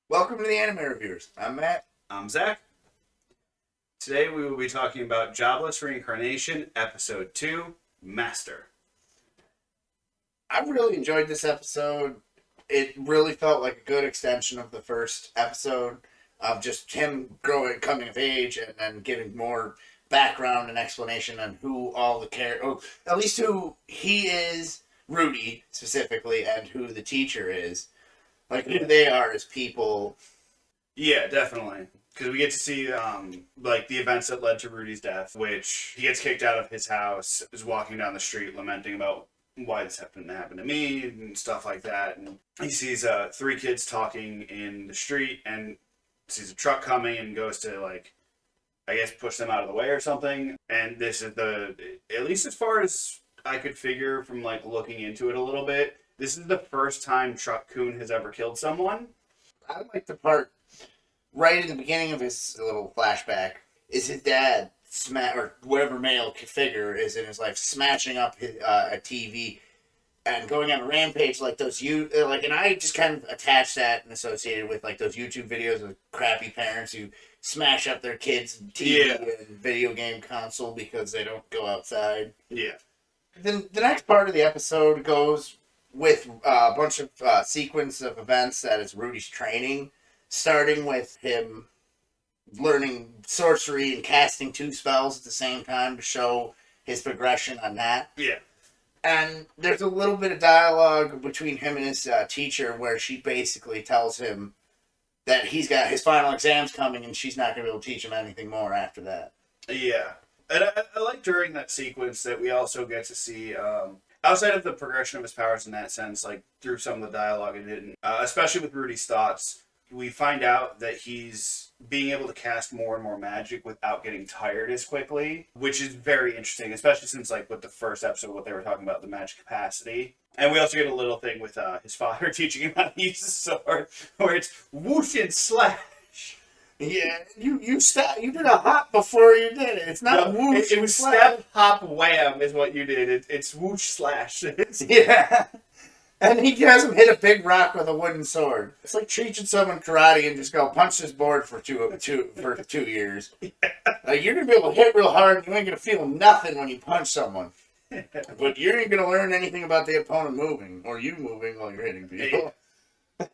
Welcome to the Anime Reviewers. I'm Matt. I'm Zach. Today we will be talking about Jobless Reincarnation, Episode 2, Master. I really enjoyed this episode. It really felt like a good extension of the first episode of just him coming of age, and then giving more background and explanation on who all the at least who he is, Rudy specifically, and who the teacher is. Like, who they are as people. Yeah, definitely. Because we get to see, the events that led to Rudy's death, which he gets kicked out of his house, is walking down the street lamenting about why this happened to happen to me, and stuff like that. And he sees three kids talking in the street, and sees a truck coming, and goes to, I guess, push them out of the way or something. And this is at least as far as I could figure from, looking into it a little bit, this is the first time Truck Coon has ever killed someone. I like the part right in the beginning of his little flashback is his dad or whatever male figure is in his life smashing up a TV and going on a rampage like those and I just kind of attached that and associated with those YouTube videos of crappy parents who smash up their kids' TV and video game console because they don't go outside. Yeah. Then the next part of the episode goes with a bunch of sequence of events that is Rudy's training, starting with him learning sorcery and casting two spells at the same time to show his progression on that. Yeah. And there's a little bit of dialogue between him and his teacher where she basically tells him that he's got his final exams coming and she's not going to be able to teach him anything more after that. Yeah. And I like during that sequence that we also get to see, outside of the progression of his powers in that sense, through some of the dialogue it didn't, especially with Rudy's thoughts, we find out that he's being able to cast more and more magic without getting tired as quickly, which is very interesting, especially since, with the first episode, what they were talking about, the magic capacity. And we also get a little thing with his father teaching him how to use the sword, where it's whoosh and slash. Yeah, you did a hop before you did it. It's not whoosh. It was step, hop, wham is what you did. It's whoosh, slash. Yeah. And he has him hit a big rock with a wooden sword. It's like teaching someone karate and just go punch this board for 2 years. Yeah. You're going to be able to hit real hard and you ain't going to feel nothing when you punch someone. But you ain't going to learn anything about the opponent moving or you moving while you're hitting people.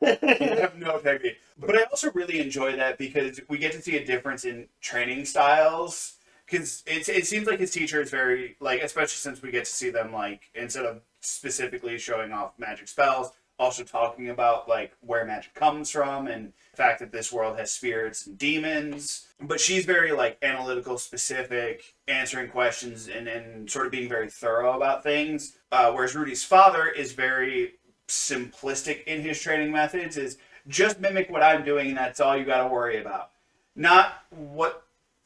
You have no technique. But I also really enjoy that because we get to see a difference in training styles. Because it seems like his teacher is very, especially since we get to see them, instead of specifically showing off magic spells, also talking about, where magic comes from and the fact that this world has spirits and demons. But she's very, analytical, specific, answering questions and sort of being very thorough about things. Whereas Rudy's father is very simplistic in his training methods, is just mimic what I'm doing and that's all you got to worry about. Not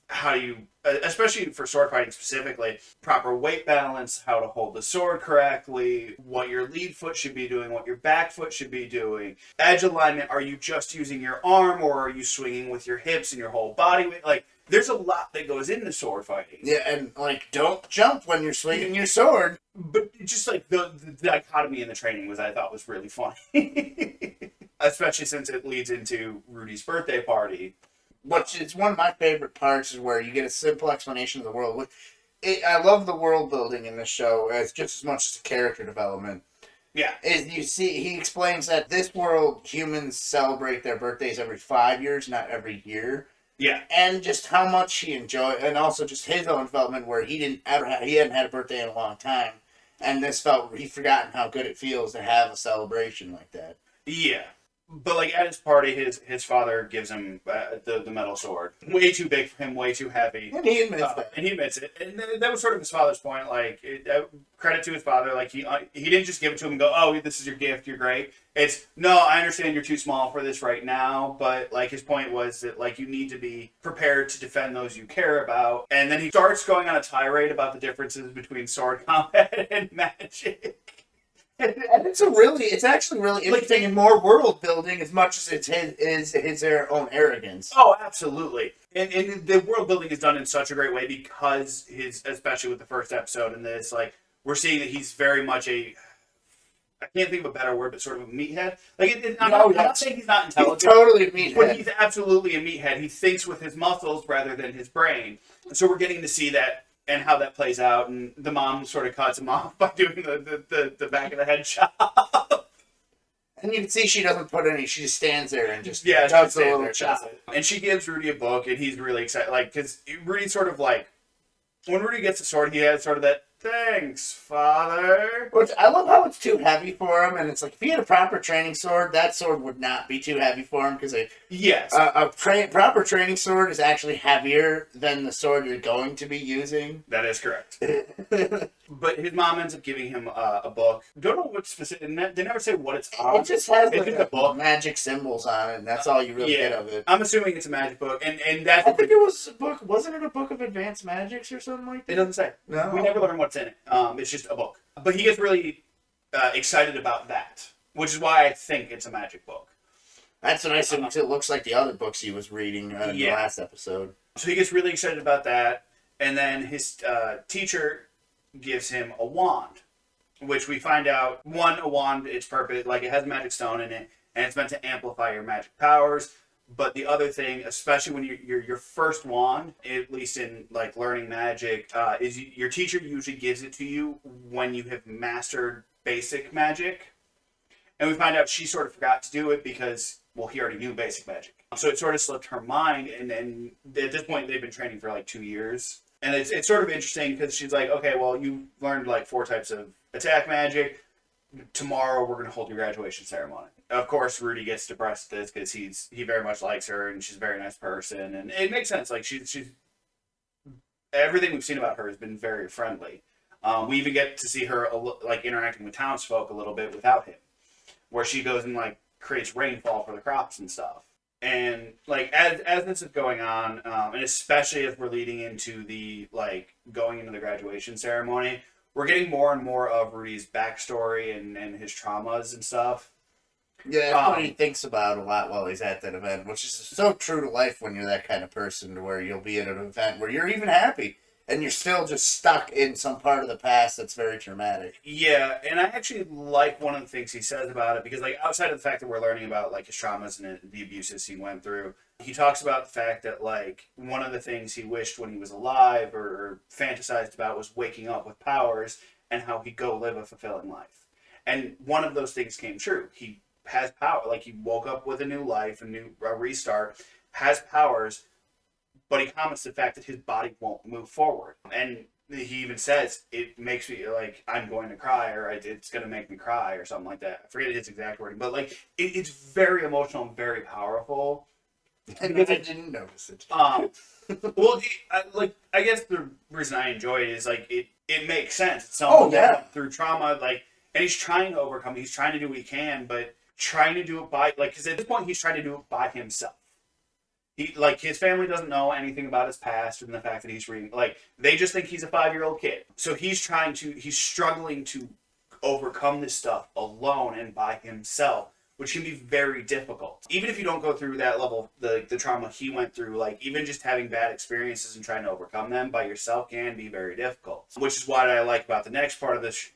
how you, especially for sword fighting specifically, proper weight balance, how to hold the sword correctly, what your lead foot should be doing, what your back foot should be doing. Edge alignment, are you just using your arm or are you swinging with your hips and your whole body weight? There's a lot that goes into sword fighting. Yeah, and, don't jump when you're swinging your sword. But just, the dichotomy in the training I thought was really funny. Especially since it leads into Rudy's birthday party. Which is one of my favorite parts, is where you get a simple explanation of the world. I love the world building in this show as just as much as the character development. Yeah. He explains that this world, humans celebrate their birthdays every 5 years, not every year. Yeah. And just how much he enjoyed, and also just his own development where he hadn't had a birthday in a long time. And he'd forgotten how good it feels to have a celebration like that. Yeah. But, at his party, his father gives him the metal sword. Way too big for him, way too heavy. And he admits that. And he admits it. And that was sort of his father's point. Credit to his father. He didn't just give it to him and go, oh, this is your gift, you're great. It's, no, I understand you're too small for this right now. But, his point was that, you need to be prepared to defend those you care about. And then he starts going on a tirade about the differences between sword combat and magic. And it's actually really interesting and more world building as much as it's his own arrogance. Oh, absolutely. And the world building is done in such a great way because especially with the first episode and this, we're seeing that he's very much I can't think of a better word, but sort of a meathead. Like, I'm No, not saying he's not He's intelligent, totally a meathead. but he's absolutely a meathead. He thinks with his muscles rather than his brain. And so we're getting to see that and how that plays out. And the mom sort of cuts him off by doing the back of the head chop. And you can see she doesn't put any. She just stands there and just Yeah, does she a little there, chop. and she gives Rudy a book, and he's really excited. Like, because Rudy's sort of like, when Rudy gets a sword, he has sort of that, thanks, father. Which I love how it's too heavy for him, and it's like if he had a proper training sword, that sword would not be too heavy for him because Yes. proper training sword is actually heavier than the sword you're going to be using. That is correct. But his mom ends up giving him a book. Don't know what specific. They never say what it's on. It just has It's just a book. magic symbols on it, and that's all you really get of it. I'm assuming it's a magic book, and that's. I think it was a book. Wasn't it a book of advanced magics or something like that? It doesn't say. No. We never learn what's in it. It's just a book. But he gets really excited about that, which is why I think it's a magic book. That's what I assume. It looks like the other books he was reading in the last episode. So he gets really excited about that, and then his teacher gives him a wand, which we find out, a wand, its purpose, like it has a magic stone in it, and it's meant to amplify your magic powers. But the other thing, especially when you're your first wand, at least in like learning magic, is your teacher usually gives it to you when you have mastered basic magic. And we find out she sort of forgot to do it because, well, he already knew basic magic. So it sort of slipped her mind, and at this point they've been training for like 2 years. And it's sort of interesting because she's like, okay, well, you learned like 4 types of attack magic. Tomorrow we're going to hold your graduation ceremony. Of course, Rudy gets depressed at this because he very much likes her and she's a very nice person. And it makes sense. Like she's everything we've seen about her has been very friendly. We even get to see her like interacting with townsfolk a little bit without him, where she goes and like creates rainfall for the crops and stuff. And like as this is going on, and especially as we're leading into the like going into the graduation ceremony, we're getting more and more of Rudy's backstory and his traumas and stuff. Yeah, that's what he thinks about a lot while he's at that event, which is so true to life when you're that kind of person, to where you'll be at an event where you're even happy and you're still just stuck in some part of the past that's very traumatic. Yeah, and I actually like one of the things he says about it, because like outside of the fact that we're learning about like his traumas and the abuses he went through, he talks about the fact that like one of the things he wished when he was alive or fantasized about was waking up with powers and how he'd go live a fulfilling life. And one of those things came true. He has power, like he woke up with a new life, a restart, has powers, but he comments the fact that his body won't move forward. And he even says, it makes me, like, I'm going to cry, or it's going to make me cry, or something like that. I forget his exact wording, but, like, it's very emotional and very powerful. And I didn't notice it. Well, I guess the reason I enjoy it is, like, it makes sense. It's someone that went through trauma, like, and he's trying to overcome it. He's trying to do what he can, but trying to do it by, like, because at this point, he's trying to do it by himself. He, like, his family doesn't know anything about his past and the fact that he's reading. Like, they just think he's a 5-year-old kid. So he's struggling to overcome this stuff alone and by himself, which can be very difficult. Even if you don't go through that level, the trauma he went through, like, even just having bad experiences and trying to overcome them by yourself can be very difficult. Which is what I like about the next part of this.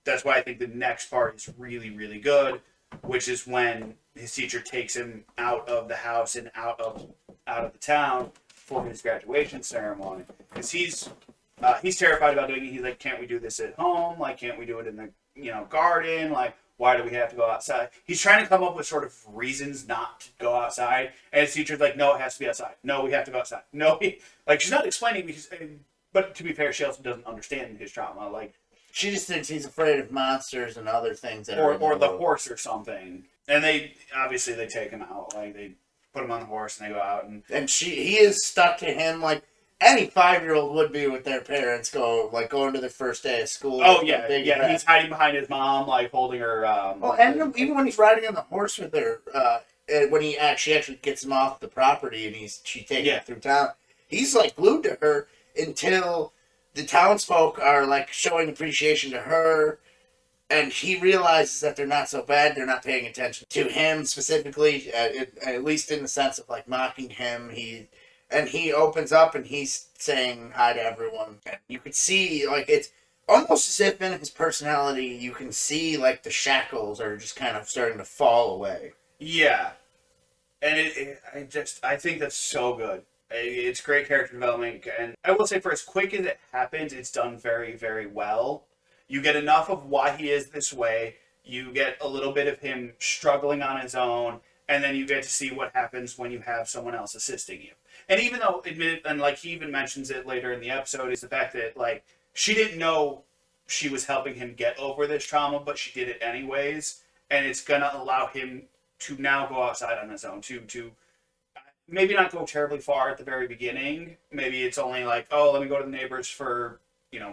That's why I think the next part is really, really good, which is when his teacher takes him out of the house and out of the town for his graduation ceremony, because he's terrified about doing it. He's like, can't we do this at home? Like, can't we do it in the garden? Like, why do we have to go outside? He's trying to come up with sort of reasons not to go outside, and his teacher's like, no, it has to be outside. No, we have to go outside. No, like, she's not explaining because, but to be fair, she also doesn't understand his trauma. Like, she just thinks he's afraid of monsters and other things that or the horse or something. And they take him out. Like, they put him on the horse and they go out, and he is stuck to him like any 5-year-old would be with their parents going to their first day of school. Oh yeah. He's hiding behind his mom, like holding her. And even when he's riding on the horse with her, when she actually gets him off the property and she takes him through town, he's like glued to her until the townsfolk are like showing appreciation to her, and he realizes that they're not so bad. They're not paying attention to him specifically, at least in the sense of like mocking him. He opens up and he's saying hi to everyone. And you could see like almost as if in his personality you can see like the shackles are just kind of starting to fall away. Yeah, and I think that's so good. It's great character development, and I will say for as quick as it happens, it's done very, very well. You get enough of why he is this way. You get a little bit of him struggling on his own, and then you get to see what happens when you have someone else assisting you. And even though, and like he even mentions it later in the episode, is the fact that like she didn't know she was helping him get over this trauma, but she did it anyways, and it's gonna allow him to now go outside on his own, to maybe not go terribly far at the very beginning. Maybe it's only like, oh, let me go to the neighbors for,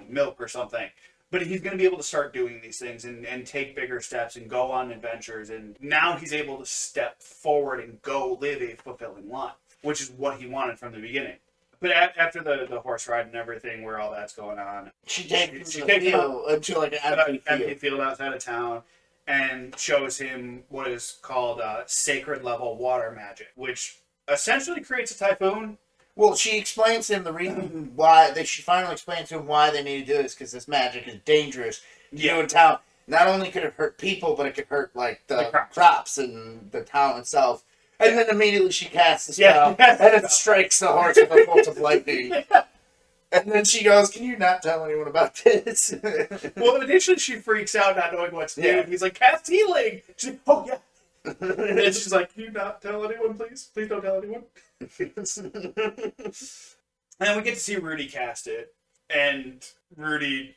milk or something. But he's going to be able to start doing these things and take bigger steps and go on adventures. And now he's able to step forward and go live a fulfilling life, which is what he wanted from the beginning. But after the horse ride and everything, where all that's going on, She takes him to like an empty field outside of town and shows him what is called sacred level water magic, which essentially creates a typhoon. Well, she explains to him the reason why she finally explains to him why they need to do this, because this magic is dangerous. In town, not only could it hurt people, but it could hurt like the crops and the town itself. And then immediately she casts the spell, and it strikes the horse with a bolt of lightning. Yeah. And then she goes, "Can you not tell anyone about this?" Well, initially she freaks out, not knowing what to do. Yeah. He's like, "Cast healing." She's like, "Oh yeah." And then she's like, "Can you not tell anyone, please? Please don't tell anyone." And we get to see Rudy cast it. And Rudy,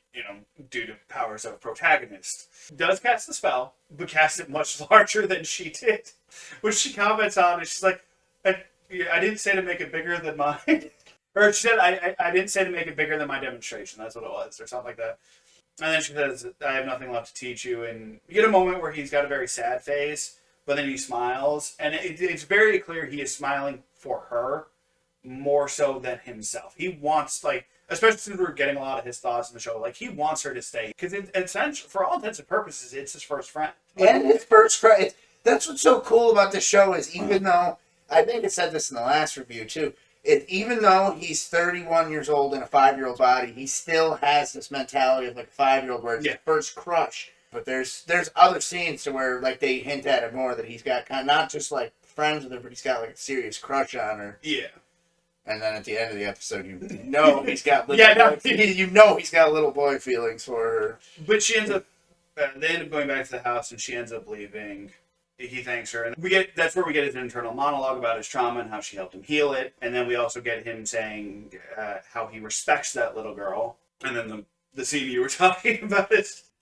due to powers of protagonist, does cast the spell, but casts it much larger than she did. Which she comments on, and she's like, I didn't say to make it bigger than mine. Or she said, I didn't say to make it bigger than my demonstration. That's what it was, or something like that. And then she says, "I have nothing left to teach you." And you get a moment where he's got a very sad face, but then he smiles. And it's very clear he is smiling for her more so than himself. He wants, especially since we're getting a lot of his thoughts in the show, he wants her to stay. Because essentially, for all intents and purposes, it's his first friend. And his first friend. That's what's so cool about this show is even though, I think it said this in the last review too, even though he's 31 years old in a 5-year-old body, he still has this mentality of like a 5-year-old where it's his first crush. But there's other scenes to where they hint at it more that he's got kind of not just friends with her, but he's got a serious crush on her. Yeah. And then at the end of the episode, he's got he's got little boy feelings for her. But she ends up, they end up going back to the house, and she ends up leaving. He thanks her, and that's where we get his internal monologue about his trauma and how she helped him heal it. And then we also get him saying how he respects that little girl. And then the scene you were talking about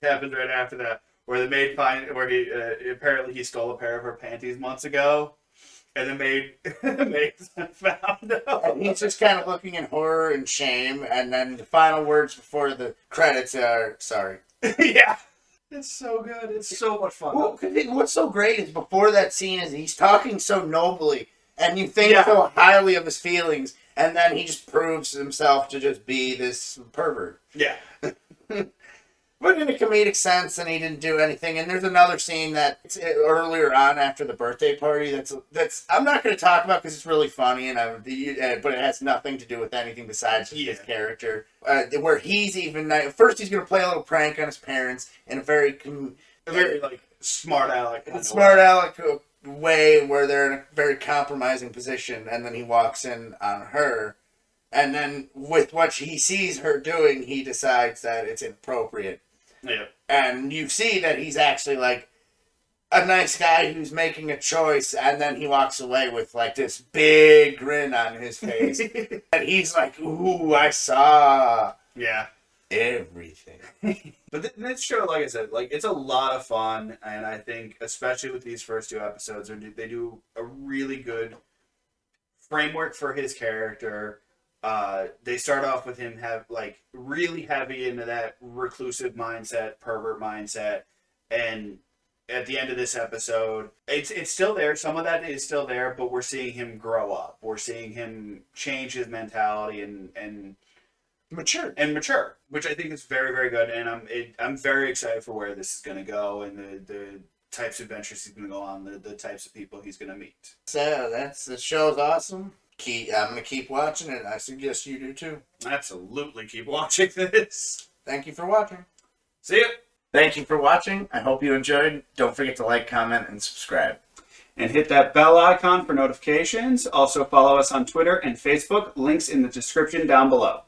happens right after that, where the maid he apparently he stole a pair of her panties months ago. And the maid found out. And he's just kind of looking in horror and shame, and then the final words before the credits are, "Sorry." Yeah. It's so good. It's so much fun. Well, what's so great is before that scene is he's talking so nobly, and you think so highly of his feelings, and then he just proves himself to just be this pervert. Yeah. But in a comedic sense, and he didn't do anything. And there's another scene that's earlier on after the birthday party that's I'm not going to talk about because it's really funny, but it has nothing to do with anything besides his character. Where he's first he's going to play a little prank on his parents in a very smart aleck way where they're in a very compromising position, and then he walks in on her. And then with what he sees her doing, he decides that it's inappropriate. Yeah. And you see that he's actually a nice guy who's making a choice, and then he walks away with this big grin on his face. And he's like, "Ooh, I saw everything." But this show, like I said, it's a lot of fun, and I think especially with these first 2 episodes, they do a really good framework for his character. They start off with him really heavy into that reclusive mindset, pervert mindset, and at the end of this episode, it's still there. Some of that is still there, but we're seeing him grow up. We're seeing him change his mentality and mature, which I think is very, very good. And I'm very excited for where this is going to go and the types of adventures he's going to go on, the types of people he's going to meet. So the show's awesome. I'm going to keep watching it. I suggest you do too. Absolutely keep watching this. Thank you for watching. See ya. Thank you for watching. I hope you enjoyed. Don't forget to like, comment, and subscribe. And hit that bell icon for notifications. Also follow us on Twitter and Facebook. Links in the description down below.